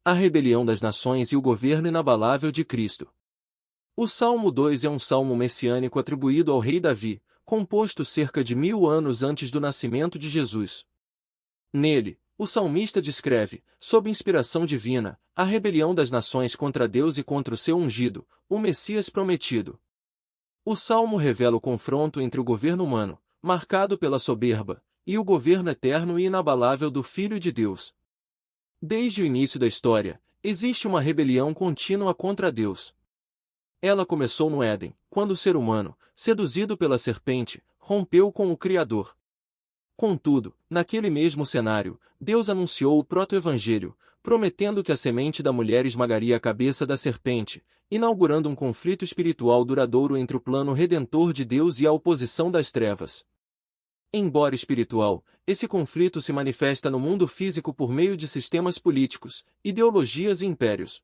a rebelião das nações e o governo inabalável de Cristo. O Salmo 2 é um salmo messiânico atribuído ao rei Davi, composto cerca de 1000 anos antes do nascimento de Jesus. Nele, o salmista descreve, sob inspiração divina, a rebelião das nações contra Deus e contra o seu ungido, o Messias prometido. O salmo revela o confronto entre o governo humano, marcado pela soberba, e o governo eterno e inabalável do Filho de Deus. Desde o início da história, existe uma rebelião contínua contra Deus. Ela começou no Éden, quando o ser humano, seduzido pela serpente, rompeu com o Criador. Contudo, naquele mesmo cenário, Deus anunciou o proto-evangelho, prometendo que a semente da mulher esmagaria a cabeça da serpente, inaugurando um conflito espiritual duradouro entre o plano redentor de Deus e a oposição das trevas. Embora espiritual, esse conflito se manifesta no mundo físico por meio de sistemas políticos, ideologias e impérios.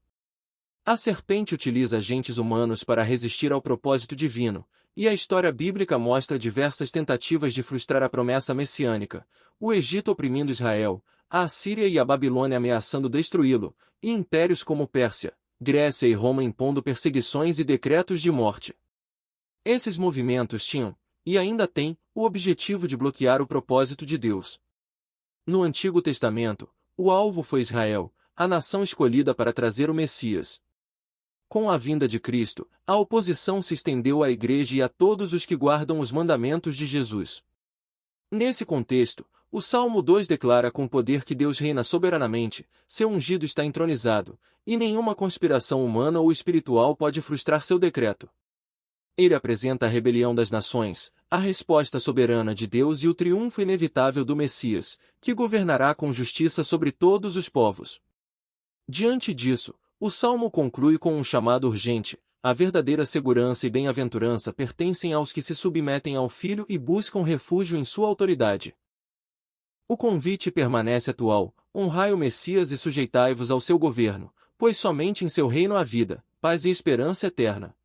A serpente utiliza agentes humanos para resistir ao propósito divino, e a história bíblica mostra diversas tentativas de frustrar a promessa messiânica, o Egito oprimindo Israel, a Assíria e a Babilônia ameaçando destruí-lo, e impérios como Pérsia, Grécia e Roma impondo perseguições e decretos de morte. Esses movimentos tinham, e ainda têm, o objetivo de bloquear o propósito de Deus. No Antigo Testamento, o alvo foi Israel, a nação escolhida para trazer o Messias. Com a vinda de Cristo, a oposição se estendeu à Igreja e a todos os que guardam os mandamentos de Jesus. Nesse contexto, o Salmo 2 declara com poder que Deus reina soberanamente, seu ungido está entronizado, e nenhuma conspiração humana ou espiritual pode frustrar seu decreto. Ele apresenta a rebelião das nações, a resposta soberana de Deus e o triunfo inevitável do Messias, que governará com justiça sobre todos os povos. Diante disso, o Salmo conclui com um chamado urgente: a verdadeira segurança e bem-aventurança pertencem aos que se submetem ao Filho e buscam refúgio em sua autoridade. O convite permanece atual: honrai o Messias e sujeitai-vos ao seu governo, pois somente em seu reino há vida, paz e esperança eterna.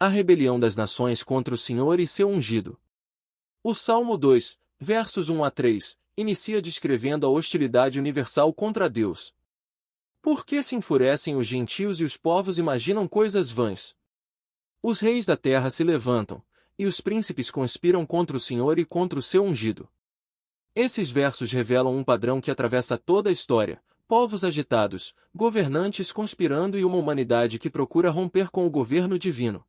A rebelião das nações contra o Senhor e seu ungido. O Salmo 2, versos 1 a 3, inicia descrevendo a hostilidade universal contra Deus. Por que se enfurecem os gentios e os povos imaginam coisas vãs? Os reis da terra se levantam, e os príncipes conspiram contra o Senhor e contra o seu ungido. Esses versos revelam um padrão que atravessa toda a história: povos agitados, governantes conspirando e uma humanidade que procura romper com o governo divino.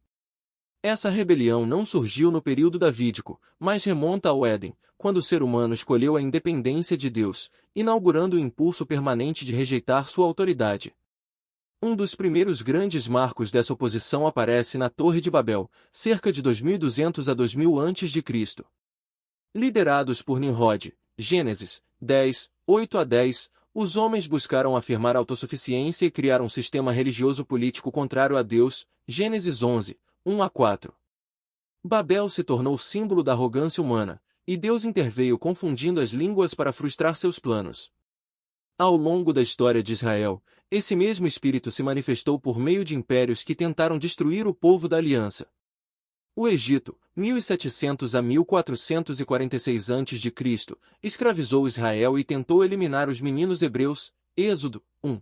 Essa rebelião não surgiu no período davídico, mas remonta ao Éden, quando o ser humano escolheu a independência de Deus, inaugurando o impulso permanente de rejeitar sua autoridade. Um dos primeiros grandes marcos dessa oposição aparece na Torre de Babel, cerca de 2200 a 2000 a.C. Liderados por Nimrod, Gênesis 10, 8 a 10, os homens buscaram afirmar autossuficiência e criar um sistema religioso político contrário a Deus, Gênesis 11, 1 a 4. Babel se tornou símbolo da arrogância humana, e Deus interveio confundindo as línguas para frustrar seus planos. Ao longo da história de Israel, esse mesmo espírito se manifestou por meio de impérios que tentaram destruir o povo da aliança. O Egito, 1700 a 1446 a.C., escravizou Israel e tentou eliminar os meninos hebreus, Êxodo 1.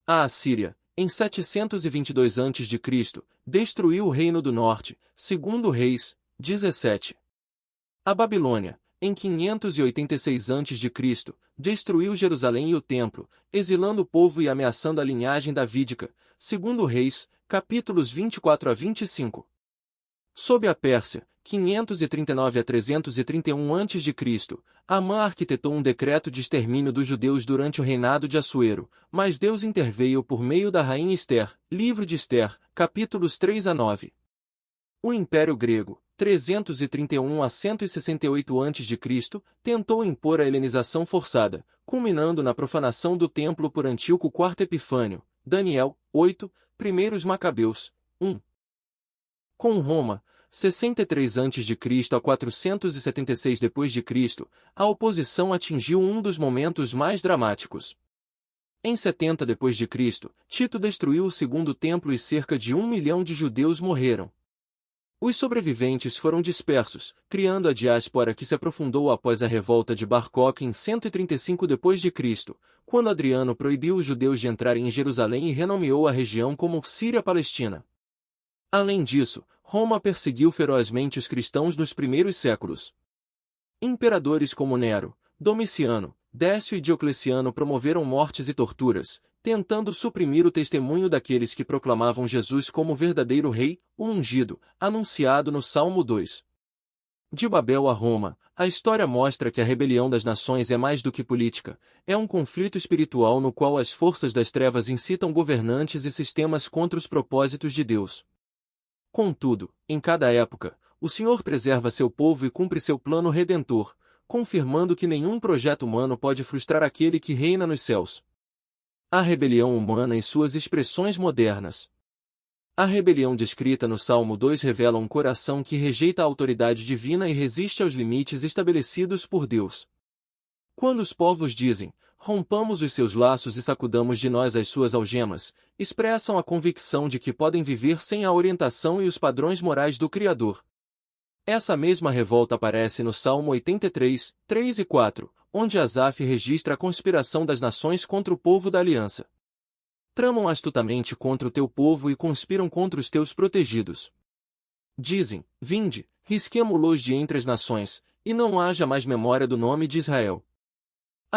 A Assíria, em 722 a.C., destruiu o Reino do Norte, segundo Reis, 17. A Babilônia, em 586 a.C., destruiu Jerusalém e o Templo, exilando o povo e ameaçando a linhagem davídica, segundo Reis, capítulos 24 a 25. Sob a Pérsia, 539 a 331 a.C., Amã arquitetou um decreto de extermínio dos judeus durante o reinado de Assuero, mas Deus interveio por meio da rainha Ester, livro de Ester, capítulos 3 a 9. O Império Grego, 331 a 168 a.C., tentou impor a helenização forçada, culminando na profanação do templo por Antíoco IV Epifânio, Daniel 8, Primeiros Macabeus 1. Com Roma, 63 a.C. a 476 d.C., a oposição atingiu um dos momentos mais dramáticos. Em 70 d.C., Tito destruiu o segundo templo e cerca de 1 milhão de judeus morreram. Os sobreviventes foram dispersos, criando a diáspora que se aprofundou após a revolta de Bar Kokhba em 135 d.C., quando Adriano proibiu os judeus de entrarem em Jerusalém e renomeou a região como Síria-Palestina. Além disso, Roma perseguiu ferozmente os cristãos nos primeiros séculos. Imperadores como Nero, Domiciano, Décio e Diocleciano promoveram mortes e torturas, tentando suprimir o testemunho daqueles que proclamavam Jesus como verdadeiro rei, o ungido, anunciado no Salmo 2. De Babel a Roma, a história mostra que a rebelião das nações é mais do que política, é um conflito espiritual no qual as forças das trevas incitam governantes e sistemas contra os propósitos de Deus. Contudo, em cada época, o Senhor preserva seu povo e cumpre seu plano redentor, confirmando que nenhum projeto humano pode frustrar aquele que reina nos céus. A rebelião humana e suas expressões modernas. A rebelião descrita no Salmo 2 revela um coração que rejeita a autoridade divina e resiste aos limites estabelecidos por Deus. Quando os povos dizem, rompamos os seus laços e sacudamos de nós as suas algemas, expressam a convicção de que podem viver sem a orientação e os padrões morais do Criador. Essa mesma revolta aparece no Salmo 83, 3 e 4, onde Asaf registra a conspiração das nações contra o povo da aliança. Tramam astutamente contra o teu povo e conspiram contra os teus protegidos. Dizem, vinde, risquemo-los de entre as nações, e não haja mais memória do nome de Israel.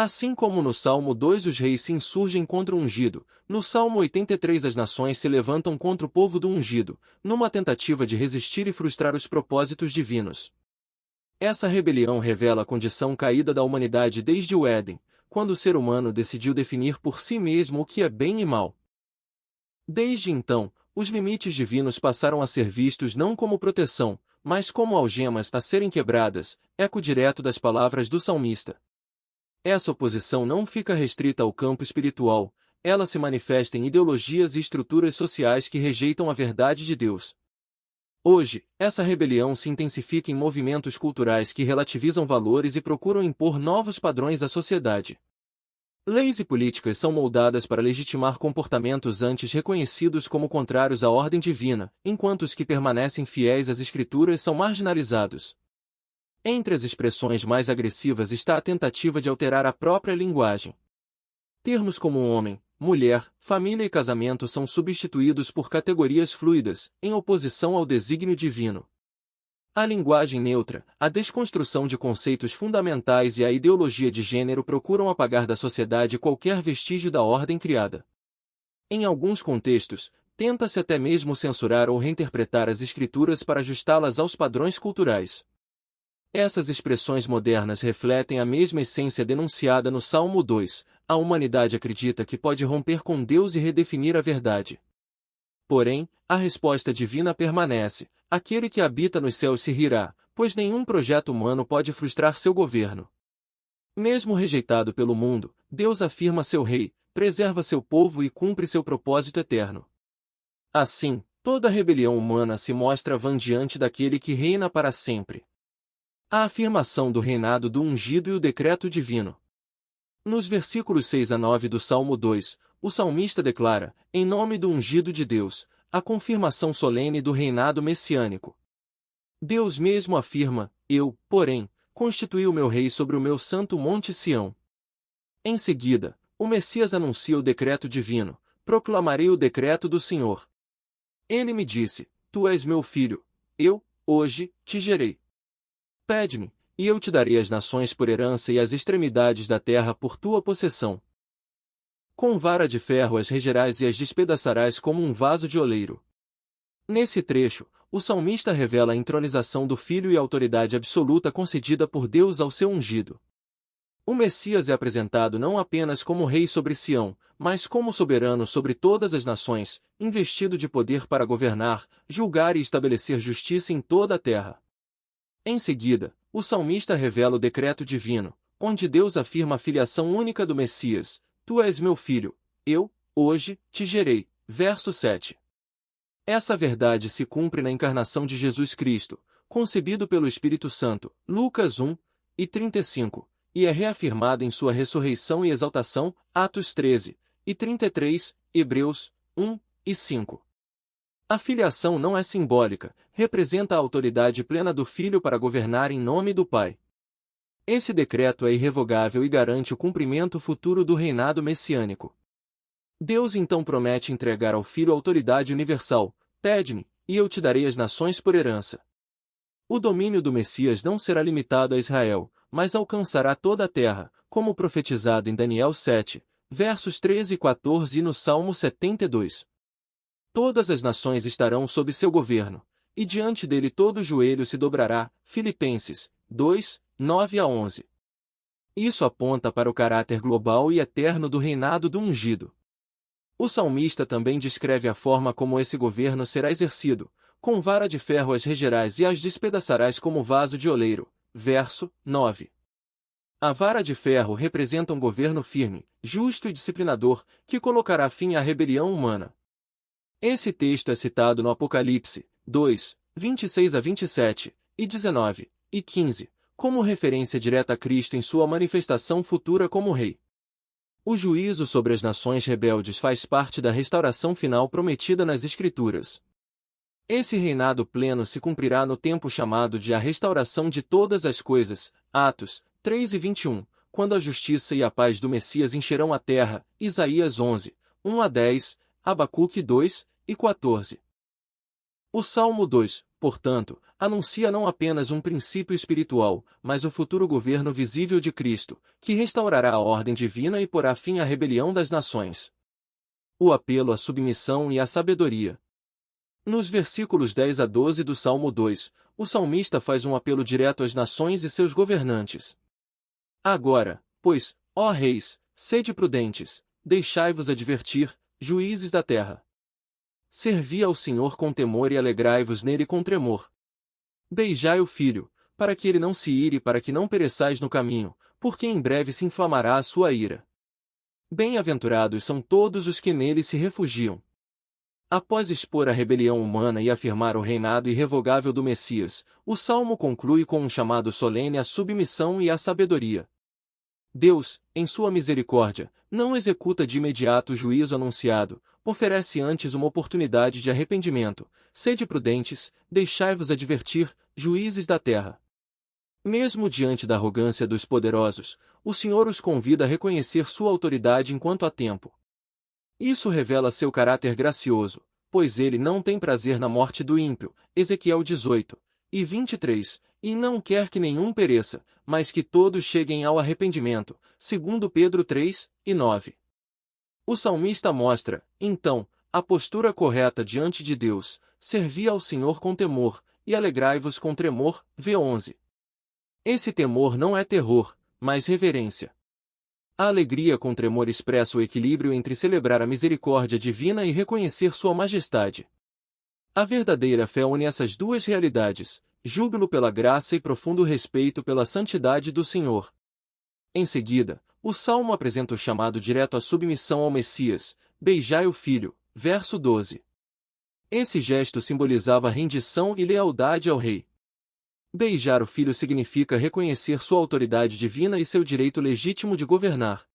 Assim como no Salmo 2 os reis se insurgem contra o ungido, no Salmo 83 as nações se levantam contra o povo do ungido, numa tentativa de resistir e frustrar os propósitos divinos. Essa rebelião revela a condição caída da humanidade desde o Éden, quando o ser humano decidiu definir por si mesmo o que é bem e mal. Desde então, os limites divinos passaram a ser vistos não como proteção, mas como algemas a serem quebradas, eco direto das palavras do salmista. Essa oposição não fica restrita ao campo espiritual, ela se manifesta em ideologias e estruturas sociais que rejeitam a verdade de Deus. Hoje, essa rebelião se intensifica em movimentos culturais que relativizam valores e procuram impor novos padrões à sociedade. Leis e políticas são moldadas para legitimar comportamentos antes reconhecidos como contrários à ordem divina, enquanto os que permanecem fiéis às Escrituras são marginalizados. Entre as expressões mais agressivas está a tentativa de alterar a própria linguagem. Termos como homem, mulher, família e casamento são substituídos por categorias fluidas, em oposição ao desígnio divino. A linguagem neutra, a desconstrução de conceitos fundamentais e a ideologia de gênero procuram apagar da sociedade qualquer vestígio da ordem criada. Em alguns contextos, tenta-se até mesmo censurar ou reinterpretar as escrituras para ajustá-las aos padrões culturais. Essas expressões modernas refletem a mesma essência denunciada no Salmo 2, a humanidade acredita que pode romper com Deus e redefinir a verdade. Porém, a resposta divina permanece, aquele que habita nos céus se rirá, pois nenhum projeto humano pode frustrar seu governo. Mesmo rejeitado pelo mundo, Deus afirma seu rei, preserva seu povo e cumpre seu propósito eterno. Assim, toda rebelião humana se mostra vã diante daquele que reina para sempre. A afirmação do reinado do ungido e o decreto divino. Nos versículos 6 a 9 do Salmo 2, o salmista declara, em nome do ungido de Deus, a confirmação solene do reinado messiânico. Deus mesmo afirma, eu, porém, constituí o meu rei sobre o meu santo monte Sião. Em seguida, o Messias anuncia o decreto divino, proclamarei o decreto do Senhor. Ele me disse, tu és meu filho, eu, hoje, te gerei. Pede-me, e eu te darei as nações por herança e as extremidades da terra por tua possessão. Com vara de ferro as regerás e as despedaçarás como um vaso de oleiro. Nesse trecho, o salmista revela a entronização do Filho e a autoridade absoluta concedida por Deus ao seu ungido. O Messias é apresentado não apenas como rei sobre Sião, mas como soberano sobre todas as nações, investido de poder para governar, julgar e estabelecer justiça em toda a terra. Em seguida, o salmista revela o decreto divino, onde Deus afirma a filiação única do Messias, tu és meu filho, eu, hoje, te gerei. Verso 7. Essa verdade se cumpre na encarnação de Jesus Cristo, concebido pelo Espírito Santo, Lucas 1, e 35, e é reafirmada em sua ressurreição e exaltação, Atos 13, e 33, Hebreus 1, e 5. A filiação não é simbólica, representa a autoridade plena do Filho para governar em nome do Pai. Esse decreto é irrevogável e garante o cumprimento futuro do reinado messiânico. Deus então promete entregar ao Filho a autoridade universal: pede-me, e eu te darei as nações por herança. O domínio do Messias não será limitado a Israel, mas alcançará toda a terra, como profetizado em Daniel 7, versos 13 e 14 e no Salmo 72. Todas as nações estarão sob seu governo, e diante dele todo joelho se dobrará. Filipenses 2, 9 a 11. Isso aponta para o caráter global e eterno do reinado do ungido. O salmista também descreve a forma como esse governo será exercido: com vara de ferro as regerás e as despedaçarás como vaso de oleiro. Verso 9. A vara de ferro representa um governo firme, justo e disciplinador, que colocará fim à rebelião humana. Esse texto é citado no Apocalipse 2, 26 a 27, e 19, e 15, como referência direta a Cristo em sua manifestação futura como Rei. O juízo sobre as nações rebeldes faz parte da restauração final prometida nas Escrituras. Esse reinado pleno se cumprirá no tempo chamado de a restauração de todas as coisas, Atos 3 e 21, quando a justiça e a paz do Messias encherão a terra, Isaías 11, 1 a 10, Abacuque 2 e 14. O Salmo 2, portanto, anuncia não apenas um princípio espiritual, mas o futuro governo visível de Cristo, que restaurará a ordem divina e porá fim à rebelião das nações. O apelo à submissão e à sabedoria. Nos versículos 10 a 12 do Salmo 2, o salmista faz um apelo direto às nações e seus governantes. Agora, pois, ó reis, sede prudentes, deixai-vos advertir, juízes da terra. Servi ao Senhor com temor e alegrai-vos nele com tremor. Beijai o filho, para que ele não se ire e para que não pereçais no caminho, porque em breve se inflamará a sua ira. Bem-aventurados são todos os que nele se refugiam. Após expor a rebelião humana e afirmar o reinado irrevogável do Messias, o Salmo conclui com um chamado solene à submissão e à sabedoria. Deus, em sua misericórdia, não executa de imediato o juízo anunciado, oferece antes uma oportunidade de arrependimento. Sede prudentes, deixai-vos advertir, juízes da terra. Mesmo diante da arrogância dos poderosos, o Senhor os convida a reconhecer sua autoridade enquanto há tempo. Isso revela seu caráter gracioso, pois ele não tem prazer na morte do ímpio, Ezequiel 18, e 23, e não quer que nenhum pereça, mas que todos cheguem ao arrependimento, segundo Pedro 3, e 9. O salmista mostra, então, a postura correta diante de Deus: servi ao Senhor com temor, e alegrai-vos com tremor, v11. Esse temor não é terror, mas reverência. A alegria com tremor expressa o equilíbrio entre celebrar a misericórdia divina e reconhecer sua majestade. A verdadeira fé une essas duas realidades: júbilo pela graça e profundo respeito pela santidade do Senhor. Em seguida, o Salmo apresenta o chamado direto à submissão ao Messias: beijai o Filho, verso 12. Esse gesto simbolizava rendição e lealdade ao Rei. Beijar o Filho significa reconhecer sua autoridade divina e seu direito legítimo de governar.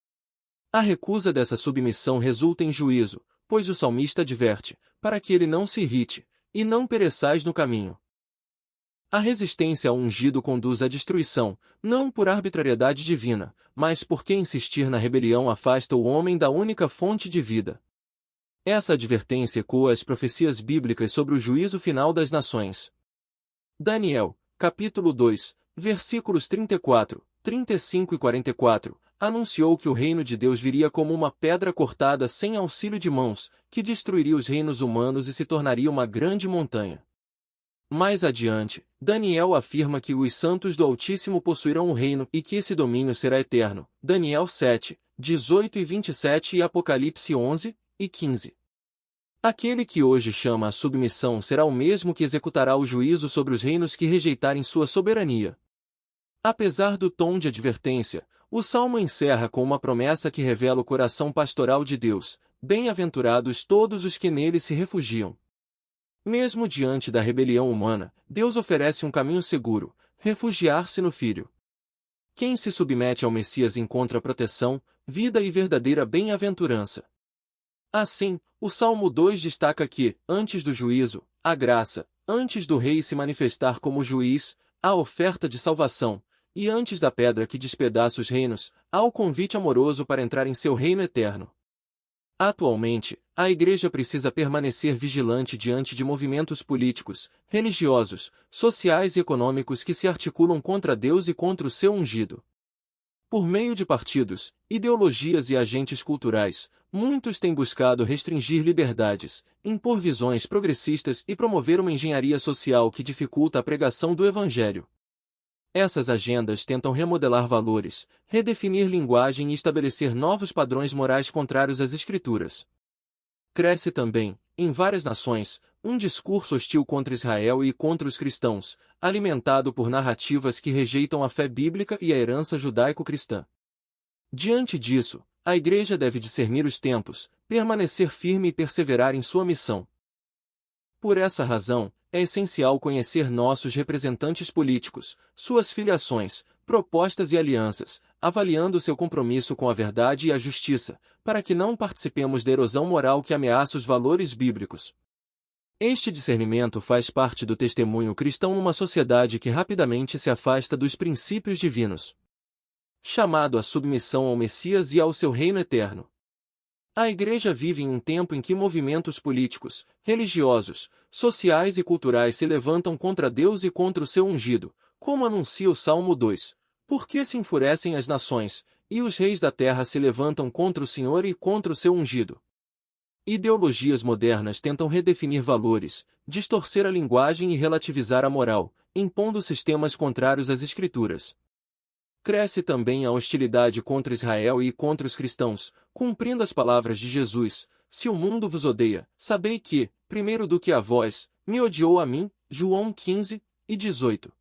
A recusa dessa submissão resulta em juízo, pois o salmista adverte, para que ele não se irrite, e não pereçais no caminho. A resistência ao ungido conduz à destruição, não por arbitrariedade divina, mas porque insistir na rebelião afasta o homem da única fonte de vida. Essa advertência ecoa as profecias bíblicas sobre o juízo final das nações. Daniel, capítulo 2, versículos 34, 35 e 44, anunciou que o reino de Deus viria como uma pedra cortada sem auxílio de mãos, que destruiria os reinos humanos e se tornaria uma grande montanha. Mais adiante, Daniel afirma que os santos do Altíssimo possuirão o reino e que esse domínio será eterno. Daniel 7, 18 e 27 e Apocalipse 11 e 15. Aquele que hoje chama a submissão será o mesmo que executará o juízo sobre os reinos que rejeitarem sua soberania. Apesar do tom de advertência, o Salmo encerra com uma promessa que revela o coração pastoral de Deus: bem-aventurados todos os que nele se refugiam. Mesmo diante da rebelião humana, Deus oferece um caminho seguro: refugiar-se no Filho. Quem se submete ao Messias encontra proteção, vida e verdadeira bem-aventurança. Assim, o Salmo 2 destaca que, antes do juízo, a graça, antes do rei se manifestar como juiz, a oferta de salvação, e antes da pedra que despedaça os reinos, há o convite amoroso para entrar em seu reino eterno. Atualmente, a Igreja precisa permanecer vigilante diante de movimentos políticos, religiosos, sociais e econômicos que se articulam contra Deus e contra o seu ungido. Por meio de partidos, ideologias e agentes culturais, muitos têm buscado restringir liberdades, impor visões progressistas e promover uma engenharia social que dificulta a pregação do Evangelho. Essas agendas tentam remodelar valores, redefinir linguagem e estabelecer novos padrões morais contrários às Escrituras. Cresce também, em várias nações, um discurso hostil contra Israel e contra os cristãos, alimentado por narrativas que rejeitam a fé bíblica e a herança judaico-cristã. Diante disso, a Igreja deve discernir os tempos, permanecer firme e perseverar em sua missão. Por essa razão, é essencial conhecer nossos representantes políticos, suas filiações, propostas e alianças, avaliando seu compromisso com a verdade e a justiça, para que não participemos da erosão moral que ameaça os valores bíblicos. Este discernimento faz parte do testemunho cristão numa sociedade que rapidamente se afasta dos princípios divinos. Chamado à submissão ao Messias e ao seu reino eterno. A Igreja vive em um tempo em que movimentos políticos, religiosos, sociais e culturais se levantam contra Deus e contra o seu ungido, como anuncia o Salmo 2. Por que se enfurecem as nações, e os reis da terra se levantam contra o Senhor e contra o seu ungido? Ideologias modernas tentam redefinir valores, distorcer a linguagem e relativizar a moral, impondo sistemas contrários às Escrituras. Cresce também a hostilidade contra Israel e contra os cristãos, cumprindo as palavras de Jesus: se o mundo vos odeia, sabei que, primeiro do que a vós, me odiou a mim. João 15 e 18.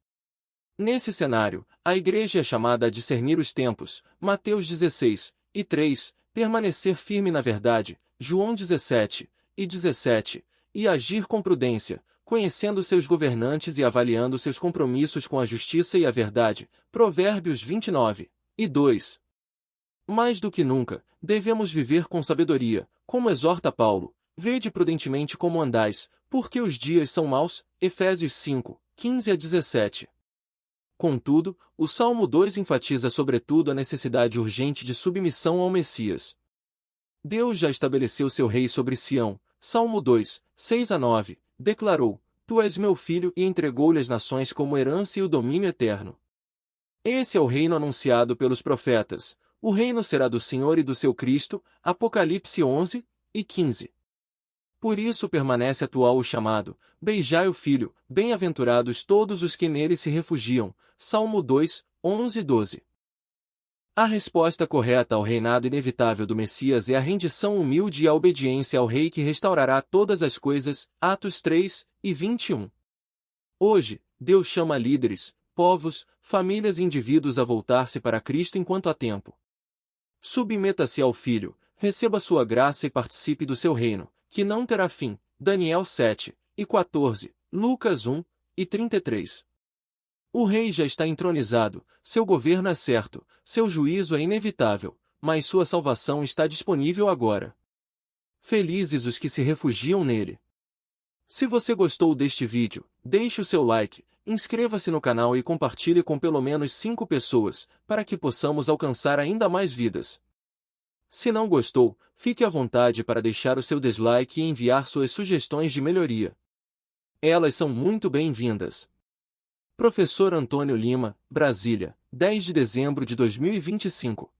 Nesse cenário, a Igreja é chamada a discernir os tempos, Mateus 16 e 3, permanecer firme na verdade, João 17 e 17, e agir com prudência, conhecendo seus governantes e avaliando seus compromissos com a justiça e a verdade, Provérbios 29 e 2. Mais do que nunca, devemos viver com sabedoria, como exorta Paulo: vede prudentemente como andais, porque os dias são maus, Efésios 5, 15 a 17. Contudo, o Salmo 2 enfatiza sobretudo a necessidade urgente de submissão ao Messias. Deus já estabeleceu seu rei sobre Sião, Salmo 2, 6 a 9, declarou: Tu és meu filho, e entregou-lhe as nações como herança e o domínio eterno. Esse é o reino anunciado pelos profetas. O reino será do Senhor e do seu Cristo, Apocalipse 11 e 15. Por isso permanece atual o chamado: beijai o Filho, bem-aventurados todos os que nele se refugiam, Salmo 2, 11 e 12. A resposta correta ao reinado inevitável do Messias é a rendição humilde e a obediência ao Rei que restaurará todas as coisas, Atos 3 e 21. Hoje, Deus chama líderes, povos, famílias e indivíduos a voltar-se para Cristo enquanto há tempo. Submeta-se ao Filho, receba sua graça e participe do seu reino, que não terá fim, Daniel 7 e 14, Lucas 1 e 33. O rei já está entronizado, seu governo é certo, seu juízo é inevitável, mas sua salvação está disponível agora. Felizes os que se refugiam nele. Se você gostou deste vídeo, deixe o seu like, inscreva-se no canal e compartilhe com pelo menos 5 pessoas, para que possamos alcançar ainda mais vidas. Se não gostou, fique à vontade para deixar o seu dislike e enviar suas sugestões de melhoria. Elas são muito bem-vindas. Professor Antônio Lima, Brasília, 10 de dezembro de 2025.